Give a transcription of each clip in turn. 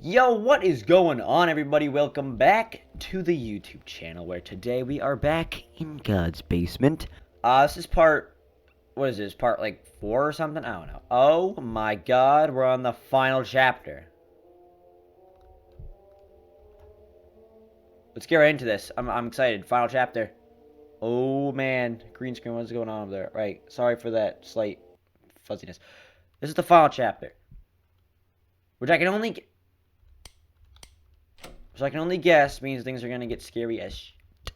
Yo, what is going on, everybody? Welcome back to the YouTube channel, where today we are back in God's basement. This is part, what is this, part like 4 or something? I don't know. Oh my god, we're on the final chapter. Let's get right into this. I'm excited. Final chapter. Oh man, green screen, what's going on over there? Right, sorry for that slight fuzziness. This is the final chapter, which I can only guess means things are gonna get scary as shit.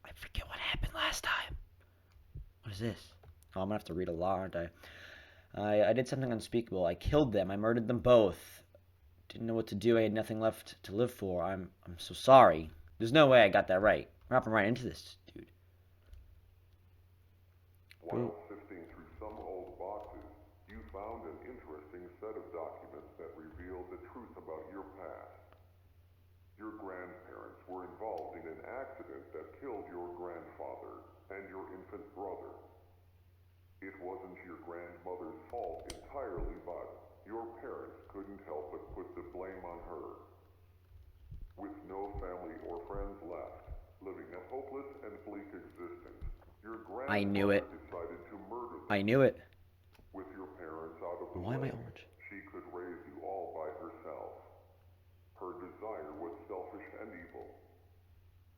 I forget what happened last time. What is this? Oh, I'm gonna have to read a lot, aren't I? I did something unspeakable. I killed them. I murdered them both. Didn't know what to do. I had nothing left to live for. I'm so sorry. There's no way I got that right. We're hopping right into this, dude. While sifting through some old boxes, you found an interesting set of documents that revealed the truth about your past. Your grandparents were involved in an accident that killed your grandfather and your infant brother. It wasn't your grandmother's fault entirely, but your parents couldn't help but put the blame on her. With no family or friends left, living a hopeless and bleak existence, your I knew grandmother it. decided to murder them. I knew it. With your parents out of the Why am way, I orange? she could raise you all by herself. Her desire was selfish and evil.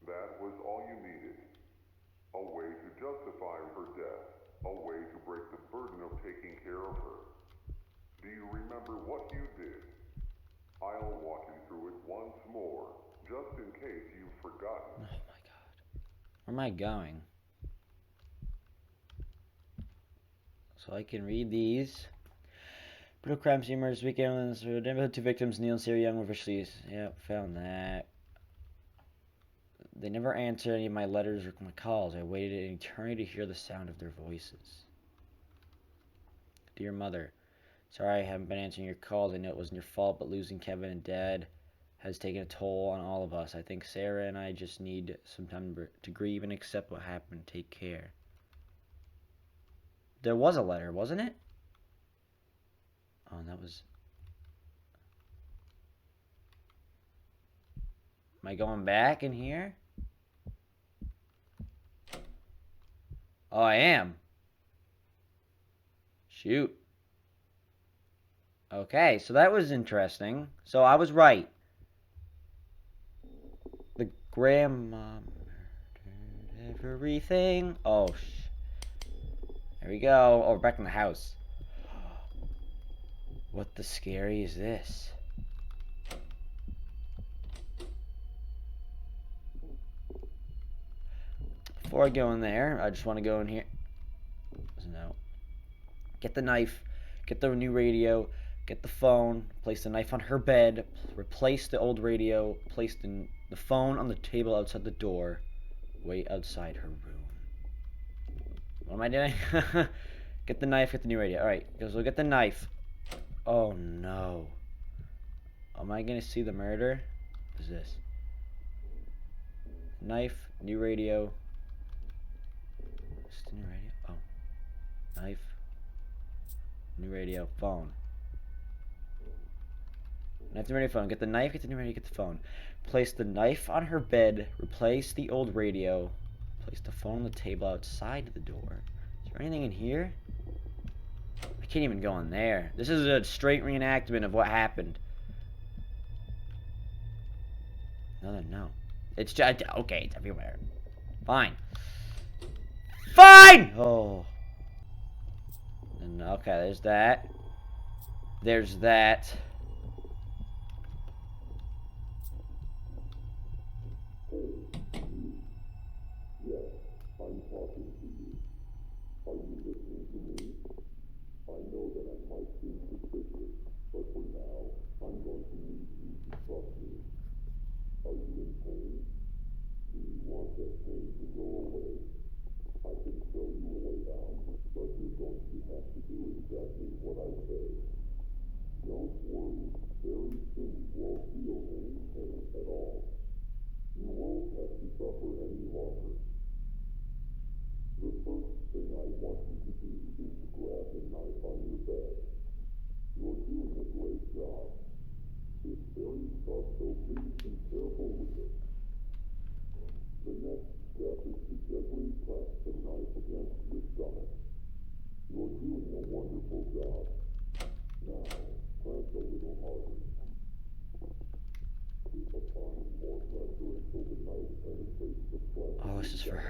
That was all you needed. A way to justify her death. A way to break the burden of taking care of her. Do you remember what you did? I'll walk you through it once more, just in case you've forgotten. Oh my god. Where am I going? So I can read these. Brutal crime scene murders weekend. Two victims, Neil and Sarah Young, were officially. Yep, found that. They never answered any of my letters or my calls. I waited an eternity to hear the sound of their voices. Dear Mother, sorry I haven't been answering your calls. I know it wasn't your fault, but losing Kevin and Dad has taken a toll on all of us. I think Sarah and I just need some time to grieve and accept what happened. Take care. There was a letter, wasn't it? Oh, that was... Am I going back in here? Oh, I am. Shoot. Okay, so that was interesting. So I was right. The grandma murdered everything. Oh, there we go. Oh, we're back in the house. What the scary is this? Before I go in there, I just want to go in here. No. Get the knife. Get the new radio. Get the phone. Place the knife on her bed. Replace the old radio. Place the phone on the table outside the door. Wait outside her room. What am I doing? Get the knife. Get the new radio. Alright, so get the knife. Oh no. Am I gonna see the murder? What is this? Knife. New radio. What's the new radio? Oh. Knife. New radio. Phone. Knife, new radio, phone. Get the knife, get the new radio, get the phone. Place the knife on her bed. Replace the old radio. Place the phone on the table outside the door. Is there anything in here? I can't even go in there. This is a straight reenactment of what happened. No. It's just... Okay, it's everywhere. Fine. Fine! Oh. And, okay, there's that. There's that. Yes, I'm talking to you. Are you listening to me? I know that I might seem suspicious, but for now, I'm going to need you to trust me. Are you in pain? Do you want that pain to go away? I can show you a way out, but you're going to have to do exactly what I say. Don't worry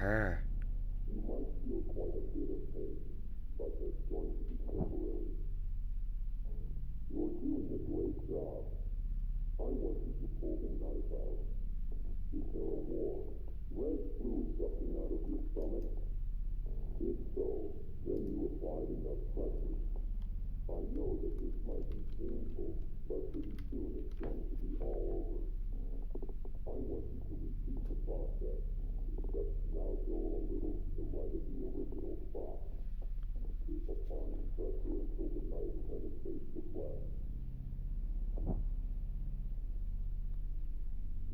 her. You might feel quite a bit of pain, but that's going to be temporary. You're doing a great job. I want you to pull the knife out. Is there a war? Red fluid sucking out of your stomach? If so, then you applied enough pressure. I know that this might be painful, but pretty soon it's going to be all over. I want you to repeat the process, except now go a little to the right of the original spot. Keep applying pressure until the knife penetrates the flesh.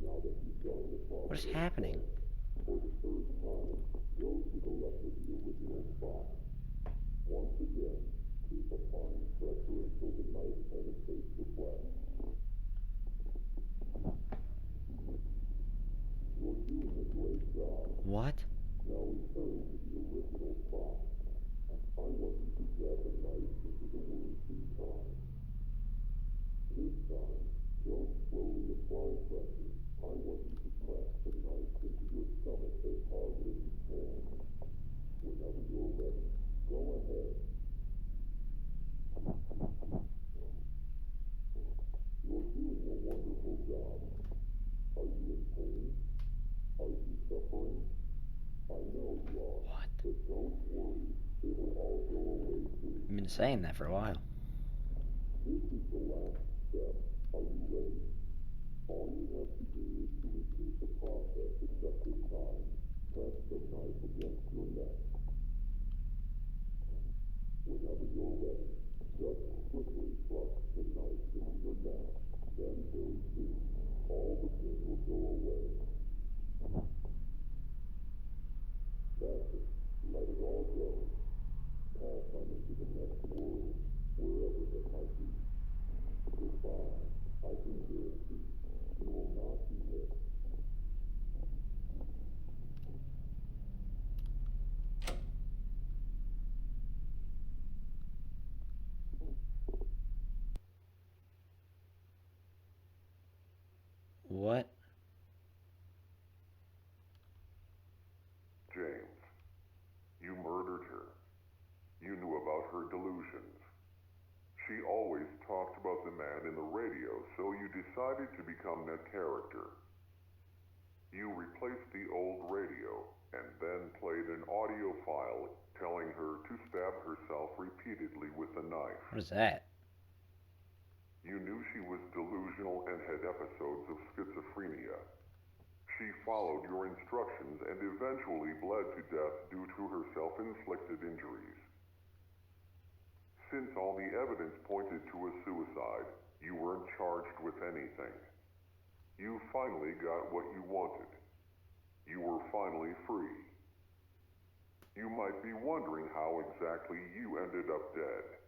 Now that you've done the process, What is happening? for the third time, go to the left of the original spot. Once again, keep applying pressure until the knife penetrates the flesh. You're doing a great job. What? Now return to the original spot. I want you to jab the knife into the wound 2 times. This time, don't slowly apply pressure. I want you to press the knife into your stomach as hard as you can. Whenever you're ready, go ahead. You're doing a wonderful job. Are you in pain? Are you suffering? I know you are. What? But don't worry. It'll all go away soon. I've been saying that for a while. This is the last step. Are you ready? All you have to do is to repeat the process except this time. Press the knife against your neck. Whenever you're ready, just quickly thrust the knife into your neck. Then very soon, all the pain will go away. That's it. Let it all go. Pass on into the next world, wherever that might be. Goodbye. I can guarantee you will not be missed. What? James, you murdered her. You knew about her delusions. She always talked about the man in the radio, so you decided to become that character. You replaced the old radio, and then played an audio file telling her to stab herself repeatedly with a knife. What is that? You knew she was delusional and had episodes of schizophrenia. She followed your instructions and eventually bled to death due to her self-inflicted injuries. Since all the evidence pointed to a suicide, you weren't charged with anything. You finally got what you wanted. You were finally free. You might be wondering how exactly you ended up dead.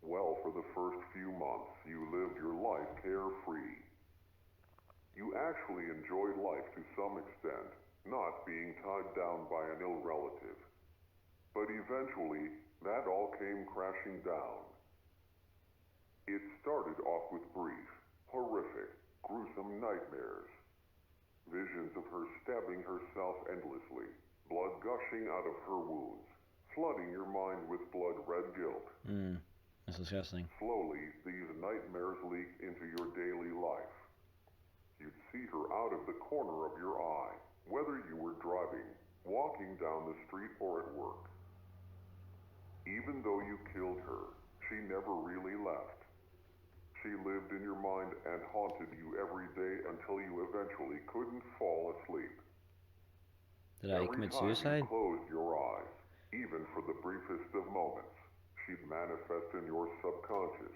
Well, for the first few months, you lived your life carefree. You actually enjoyed life to some extent, not being tied down by an ill relative. But eventually, that all came crashing down. It started off with brief, horrific, gruesome nightmares. Visions of her stabbing herself endlessly, blood gushing out of her wounds, flooding your mind with blood-red guilt. That's disgusting. Slowly, these nightmares leaked into your daily life. You'd see her out of the corner of your eye, whether you were driving, walking down the street, or at work. Even though you killed her, she never really left. She lived in your mind and haunted you every day until you eventually couldn't fall asleep. Did I commit suicide? Every time you closed your eyes, even for the briefest of moments, she'd manifest in your subconscious.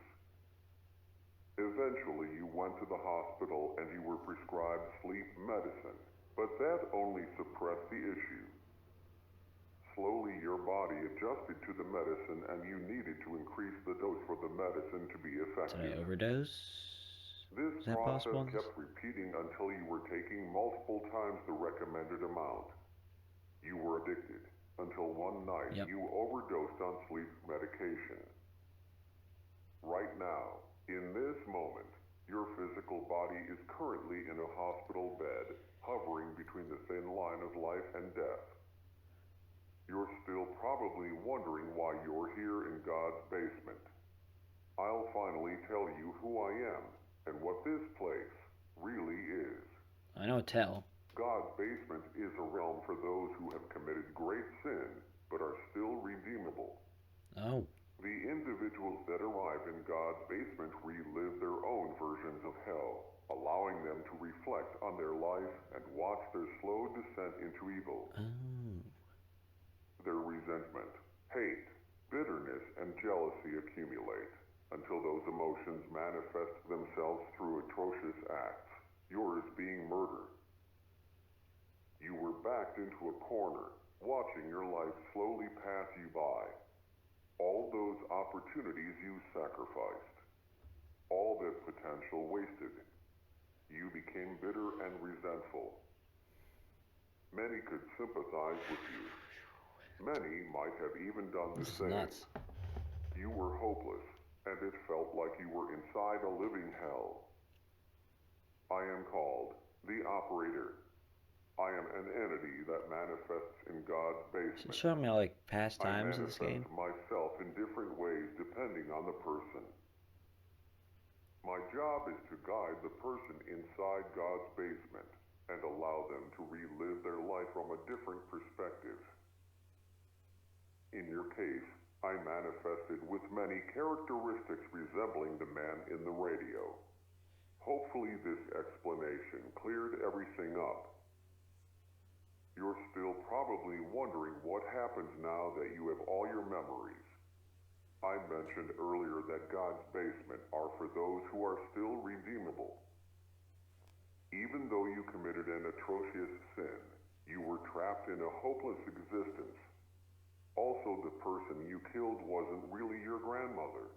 Eventually, you went to the hospital and you were prescribed sleep medicine, but that only suppressed the issue. Slowly, your body adjusted to the medicine and you needed to increase the dose for the medicine to be effective. Did I overdose? This Is that process possible? kept repeating until you were taking multiple times the recommended amount. You were addicted until one night you overdosed on sleep medication. Right now, in this moment, your physical body is currently in a hospital bed, hovering between the thin line of life and death. You're still probably wondering why you're here in God's basement. I'll finally tell you who I am and what this place really is. I know tell. God's basement is a realm for those who have committed great sin but are still redeemable. Oh. The individuals that arrive in God's basement relive their own versions of hell, allowing them to reflect on their life and watch their slow descent into evil. Oh. Their resentment, hate, bitterness, and jealousy accumulate until those emotions manifest themselves through atrocious acts, yours being murder. You were backed into a corner, watching your life slowly pass you by. All those opportunities you sacrificed. All that potential wasted. You became bitter and resentful. Many could sympathize with you. Many might have even done the This is same. nuts. You were hopeless, and it felt like you were inside a living hell. I am called the Operator. I am an entity that manifests in God's basement. Show me like past I times in this game. manifest myself in different ways depending on the person. My job is to guide the person inside God's basement and allow them to relive their life from a different perspective. In your case, I manifested with many characteristics resembling the man in the radio. Hopefully this explanation cleared everything up. You're still probably wondering what happens now that you have all your memories. I mentioned earlier that God's basement are for those who are still redeemable. Even though you committed an atrocious sin, you were trapped in a hopeless existence. Also, the person you killed wasn't really your grandmother.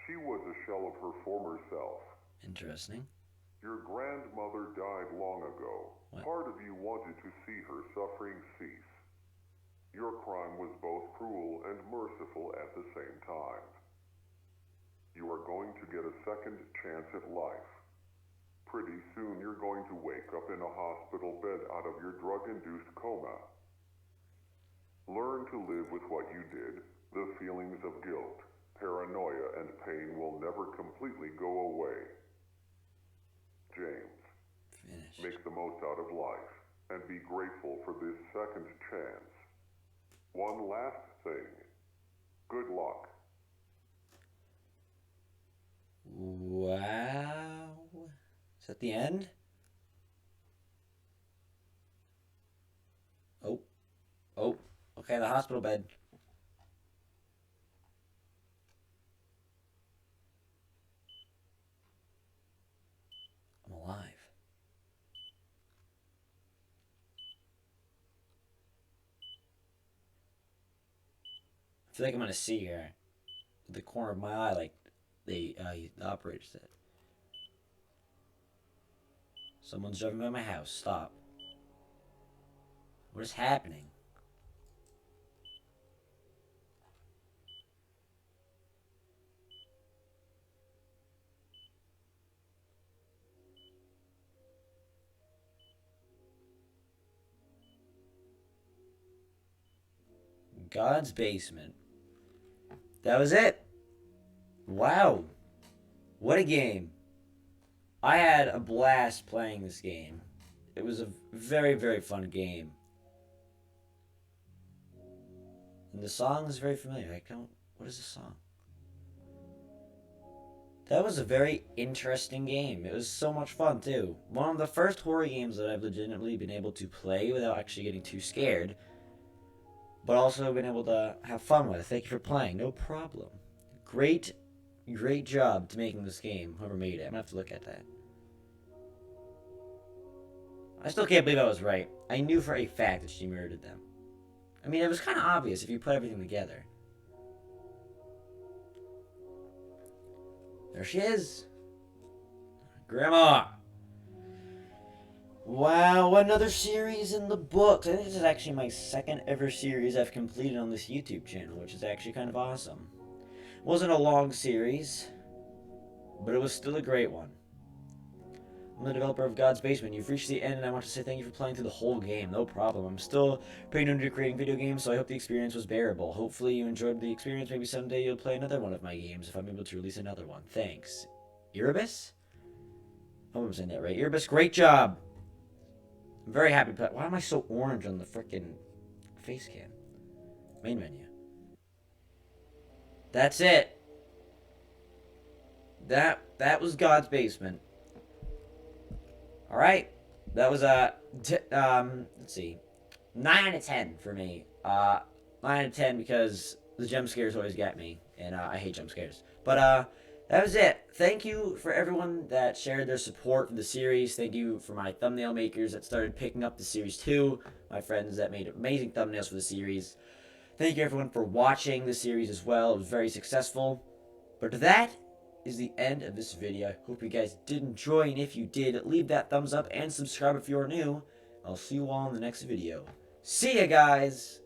She was a shell of her former self. Interesting. Your grandmother died long ago. What? Part of you wanted to see her suffering cease. Your crime was both cruel and merciful at the same time. You are going to get a second chance at life. Pretty soon you're going to wake up in a hospital bed out of your drug-induced coma. Learn to live with what you did. The feelings of guilt, paranoia, and pain will never completely go away. James, Finished. make the most out of life and be grateful for this second chance. One last thing. Good luck. Wow. Is that the end? Oh. Oh. Okay, the hospital bed. I'm alive. I feel like I'm gonna see her. At the corner of my eye, like the operator said. Someone's driving by my house. Stop. What is happening? God's basement. That was it. Wow. What a game. I had a blast playing this game. It was a very, very fun game. And the song is very familiar. What is the song? That was a very interesting game. It was so much fun, too. One of the first horror games that I've legitimately been able to play without actually getting too scared. But also been able to have fun with. Thank you for playing. No problem. Great job to making this game. Whoever made it. I'm gonna have to look at that. I still can't believe I was right. I knew for a fact that she murdered them. I mean, it was kind of obvious if you put everything together. There she is. Grandma! Wow, another series in the books. I think this is actually my second ever series I've completed on this YouTube channel, which is actually kind of awesome. Wasn't a long series, but it was still a great one. I'm the developer of God's Basement. You've reached the end, and I want to say thank you for playing through the whole game. No problem. I'm still pretty new to creating video games, so I hope the experience was bearable. Hopefully you enjoyed the experience. Maybe someday you'll play another one of my games if I'm able to release another one. Thanks. Erebus? I hope I'm saying that right. Erebus, great job. I'm very happy. But why am I so orange on the frickin' face cam? Main menu. That's it. That was God's Basement. All right, that was let's see, 9 out of 10 for me. 9 out of 10 because the jump scares always get me, and I hate jump scares. But that was it. Thank you for everyone that shared their support for the series. Thank you for my thumbnail makers that started picking up the series too. My friends that made amazing thumbnails for the series. Thank you everyone for watching the series as well. It was very successful. But that is the end of this video. Hope you guys did enjoy, and if you did, leave that thumbs up and subscribe if you're new. I'll see you all in the next video. See ya, guys!